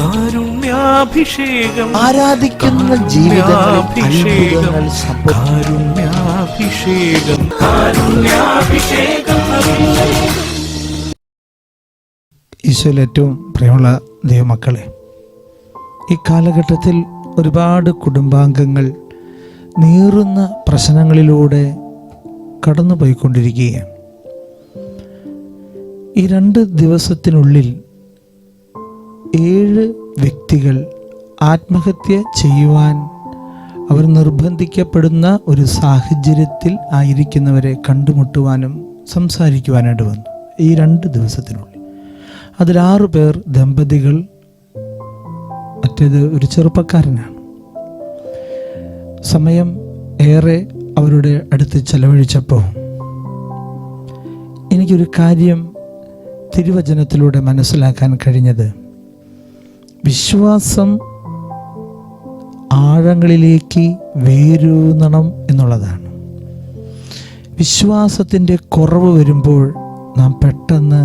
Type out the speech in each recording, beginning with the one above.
കാരുണ്യാഭിഷേകം, ആരാധിക്കുന്ന ജീവിതങ്ങൾ കാരുണ്യാഭിഷേകം, കാരുണ്യാഭിഷേകം. ഈശോയിൽ ഏറ്റവും പ്രിയമുള്ള ദൈവമക്കളെ, ഈ കാലഘട്ടത്തിൽ ഒരുപാട് കുടുംബാംഗങ്ങൾ നീറുന്ന പ്രശ്നങ്ങളിലൂടെ കടന്നുപോയിക്കൊണ്ടിരിക്കുകയാണ്. ഈ 2 ദിവസത്തിനുള്ളിൽ 7 വ്യക്തികൾ ആത്മഹത്യ ചെയ്യുവാൻ അവർ നിർബന്ധിക്കപ്പെടുന്ന ഒരു സാഹചര്യത്തിൽ ആയിരിക്കുന്നവരെ കണ്ടുമുട്ടുവാനും സംസാരിക്കുവാനായിട്ട് വന്നു. ഈ 2 ദിവസത്തിനുള്ളിൽ അതിൽ 6 പേർ ദമ്പതികൾ, മറ്റേത് ഒരു ചെറുപ്പക്കാരനാണ്. സമയം ഏറെ അവരുടെ അടുത്ത് ചെലവഴിച്ചപ്പോൾ എനിക്കൊരു കാര്യം തിരുവചനത്തിലൂടെ മനസ്സിലാക്കാൻ കഴിഞ്ഞത്, വിശ്വാസം ആഴങ്ങളിലേക്ക് വേരൂന്നണം എന്നുള്ളതാണ്. വിശ്വാസത്തിൻ്റെ കുറവ് വരുമ്പോൾ നാം പെട്ടെന്ന്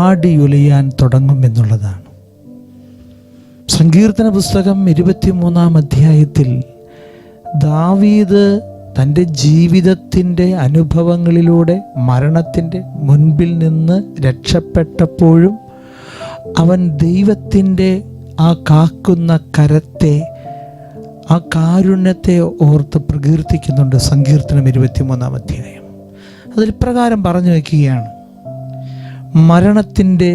ആടിയുലയാൻ തുടങ്ങും എന്നുള്ളതാണ്. സങ്കീർത്തന പുസ്തകം 23-ാം അധ്യായത്തിൽ ദാവീദ് തൻ്റെ ജീവിതത്തിൻ്റെ അനുഭവങ്ങളിലൂടെ മരണത്തിൻ്റെ മുൻപിൽ നിന്ന് രക്ഷപ്പെട്ടപ്പോഴും അവൻ ദൈവത്തിൻ്റെ ആ കാക്കുന്ന കരത്തെ, ആ കാരുണ്യത്തെ ഓർത്ത് പ്രകീർത്തിക്കുന്നുണ്ട്. സങ്കീർത്തനം 23-ാം അധ്യായം അതിൽ പ്രകാരം പറഞ്ഞു വയ്ക്കുകയാണ്, മരണത്തിൻ്റെ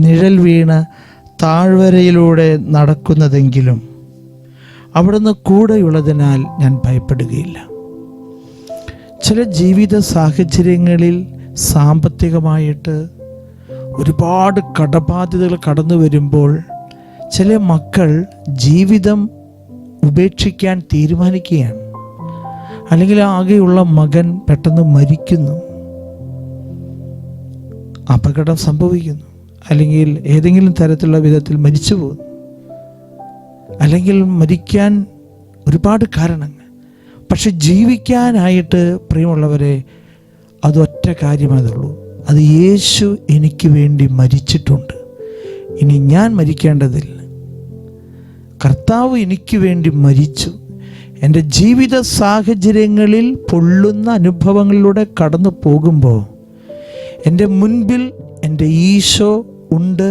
നിഴൽ വീണ താഴ്വരയിലൂടെ നടക്കുന്നതെങ്കിലും അവിടുന്ന് കൂടെയുള്ളതിനാൽ ഞാൻ ഭയപ്പെടുകയില്ല. ചില ജീവിത സാഹചര്യങ്ങളിൽ സാമ്പത്തികമായിട്ട് ഒരുപാട് കടബാധ്യതകൾ കടന്നു വരുമ്പോൾ ചില മക്കൾ ജീവിതം ഉപേക്ഷിക്കാൻ തീരുമാനിക്കുകയാണ്. അല്ലെങ്കിൽ ആകെയുള്ള മകൻ പെട്ടെന്ന് മരിക്കുന്നു, അപകടം സംഭവിക്കുന്നു, അല്ലെങ്കിൽ ഏതെങ്കിലും തരത്തിലുള്ള വിധത്തിൽ മരിച്ചു പോകുന്നു, അല്ലെങ്കിൽ മരിക്കാൻ ഒരുപാട് കാരണങ്ങൾ. പക്ഷെ ജീവിക്കാനായിട്ട് പ്രിയമുള്ളവരെ, അതൊറ്റ കാര്യമേതുള്ളൂ, അത് യേശു എനിക്ക് വേണ്ടി മരിച്ചിട്ടുണ്ട്, ഇനി ഞാൻ മരിക്കേണ്ടതില്ല. കർത്താവ് എനിക്ക് വേണ്ടി മരിച്ചു. എൻ്റെ ജീവിത സാഹചര്യങ്ങളിൽ പൊള്ളുന്ന അനുഭവങ്ങളിലൂടെ കടന്നു പോകുമ്പോൾ എൻ്റെ മുൻപിൽ എൻ്റെ ഈശോ ഉണ്ട്.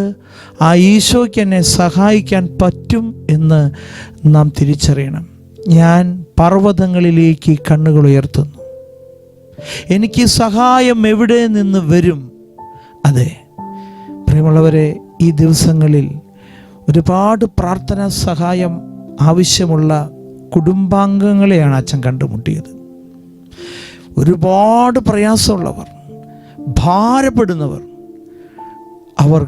ആ ഈശോയ്ക്ക് എന്നെ സഹായിക്കാൻ പറ്റും എന്ന് നാം തിരിച്ചറിയണം. ഞാൻ പർവ്വതങ്ങളിലേക്ക് കണ്ണുകൾ ഉയർത്തുന്നു, എനിക്ക് സഹായം എവിടെ നിന്ന് വരും? അതെ പ്രിയമുള്ളവരെ, ഈ ദിവസങ്ങളിൽ ഒരുപാട് പ്രാർത്ഥനാ സഹായം ആവശ്യമുള്ള കുടുംബാംഗങ്ങളെയാണ് അച്ഛൻ കണ്ടുമുട്ടിയത്. ഒരുപാട് പ്രയാസമുള്ളവർ, ഭാരപ്പെടുന്നവർ, അവർ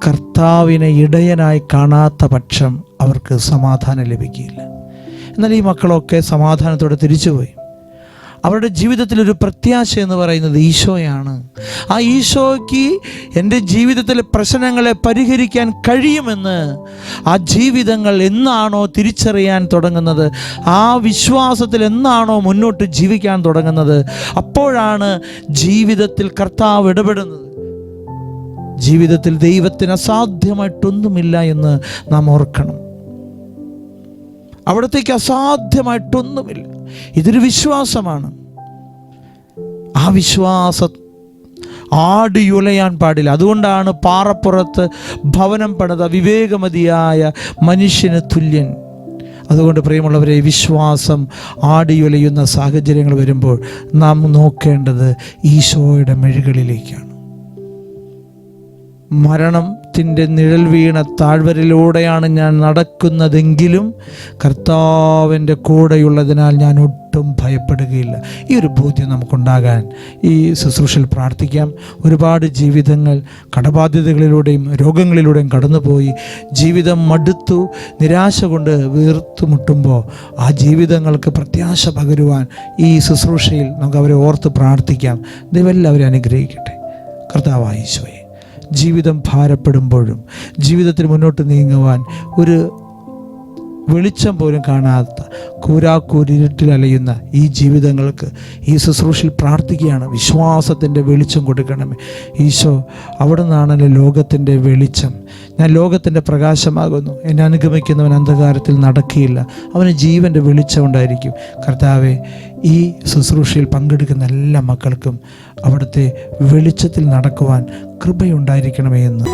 കർത്താവിനെ ഇടയനായി കാണാത്ത പക്ഷം അവർക്ക് സമാധാനം ലഭിക്കില്ല. എന്നാൽ ഈ മക്കളൊക്കെ സമാധാനത്തോടെ തിരിച്ചുപോയി. അവരുടെ ജീവിതത്തിലൊരു പ്രത്യാശ എന്ന് പറയുന്നത് ഈശോയാണ്. ആ ഈശോയ്ക്ക് എൻ്റെ ജീവിതത്തിലെ പ്രശ്നങ്ങളെ പരിഹരിക്കാൻ കഴിയുമെന്ന് ആ ജീവിതങ്ങൾ എന്നാണോ തിരിച്ചറിയാൻ തുടങ്ങുന്നത്, ആ വിശ്വാസത്തിൽ എന്നാണോ മുന്നോട്ട് ജീവിക്കാൻ തുടങ്ങുന്നത്, അപ്പോഴാണ് ജീവിതത്തിൽ കർത്താവ് ഇടപെടുന്നത്. ജീവിതത്തിൽ ദൈവത്തിന് അസാധ്യമായിട്ടൊന്നുമില്ല എന്ന് നാം ഓർക്കണം. അവിടത്തേക്ക് അസാധ്യമായിട്ടൊന്നുമില്ല. ഇതൊരു വിശ്വാസമാണ്. ആ വിശ്വാസം ആടിയുലയാൻ പാടില്ല. അതുകൊണ്ടാണ് പാറപ്പുറത്ത് ഭവനം പണിത വിവേകമതിയായ മനുഷ്യന് തുല്യൻ. അതുകൊണ്ട് പ്രിയമുള്ളവരെ, വിശ്വാസം ആടിയുലയുന്ന സാഹചര്യങ്ങൾ വരുമ്പോൾ നാം നോക്കേണ്ടത് ഈശോയുടെ മെഴികളിലേക്കാണ്. മരണത്തിൻ്റെ നിഴൽ വീണ താഴ്വരയിലൂടെയാണ് ഞാൻ നടക്കുന്നതെങ്കിലും കർത്താവിൻ്റെ കൂടെയുള്ളതിനാൽ ഞാൻ ഒട്ടും ഭയപ്പെടുകയില്ല. ഈ ഒരു ബോധ്യം നമുക്കുണ്ടാകാൻ ഈ ശുശ്രൂഷയിൽ പ്രാർത്ഥിക്കാം. ഒരുപാട് ജീവിതങ്ങൾ കടബാധ്യതകളിലൂടെയും രോഗങ്ങളിലൂടെയും കടന്നുപോയി ജീവിതം മടുത്തു, നിരാശ കൊണ്ട് വീർത്തുമുട്ടുമ്പോൾ ആ ജീവിതങ്ങൾക്ക് പ്രത്യാശ പകരുവാൻ ഈ ശുശ്രൂഷയിൽ നമുക്ക് അവരെ ഓർത്ത് പ്രാർത്ഥിക്കാം. ദൈവം എല്ലാവരെയും അനുഗ്രഹിക്കട്ടെ. കർത്താവായ ഈശോയെ, ജീവിതം ഭാരപ്പെടുമ്പോഴും ജീവിതത്തിൽ മുന്നോട്ട് നീങ്ങുവാൻ ഒരു വെളിച്ചം പോലും കാണാത്ത കൂരാക്കൂരിരുട്ടിൽ അലയുന്ന ഈ ജീവിതങ്ങൾക്ക് ഈ ശുശ്രൂഷയിൽ പ്രാർത്ഥിക്കുകയാണ്. വിശ്വാസത്തിൻ്റെ വെളിച്ചം കൊടുക്കണമേ ഈശോ. അവിടെ നിന്നാണല്ലോ ലോകത്തിൻ്റെ വെളിച്ചം. ഞാൻ ലോകത്തിൻ്റെ പ്രകാശമാകുന്നു, എന്നെ അനുഗമിക്കുന്നവൻ അന്ധകാരത്തിൽ നടക്കുകയില്ല, അവന് ജീവൻ്റെ വെളിച്ചം ഉണ്ടായിരിക്കും. കർത്താവെ, ഈ ശുശ്രൂഷയിൽ പങ്കെടുക്കുന്ന എല്ലാ മക്കൾക്കും അവിടുത്തെ വെളിച്ചത്തിൽ നടക്കുവാൻ കൃപയുണ്ടായിരിക്കണമേ എന്ന്.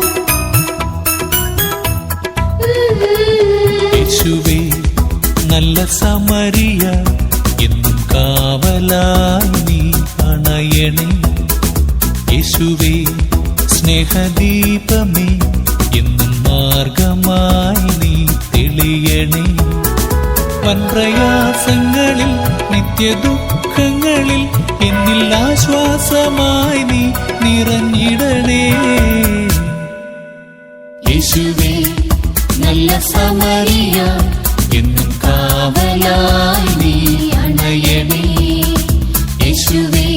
യേശുവേ നല്ല സമരിയ എന്നും കാവലായി നീ അണയണേ. യേശുവേ സ്നേഹദീപമേ എന്നും മാർഗമായി നീ തെളിയണേ. വൻപ്രയാസങ്ങളിൽ നിത്യദുഃഖങ്ങളിൽ എന്നിൽ ആശ്വാസമായി നീ നിറഞ്ഞിടണേ. യേശുവേ നല്ല സമരിയ എന്നും കാവലായി നീ അണയണേ. യേശുവേ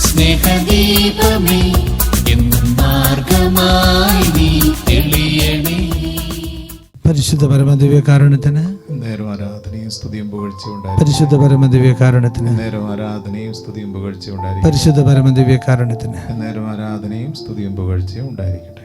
സ്നേഹദീപമേ എന്നും മാർഗമായി നീ തെളിയണേ. പരിശുദ്ധ പരമദിവ്യകാരുണ്യത്തിന് നേരം ആരാധനയും സ്തുതിയും പുകഴ്ചയുണ്ടായി. പരിശുദ്ധ പരമദിവ്യകാരുണ്യത്തിന് നേരം ആരാധനയും സ്തുതിയും പുകഴ്ചയുണ്ടായി. പരിശുദ്ധ പരമദിവ്യകാരുണ്യത്തിന് നേരം ആരാധനയും സ്തുതിയും പുകഴ്ചയും ഉണ്ടായിരിക്കട്ടെ.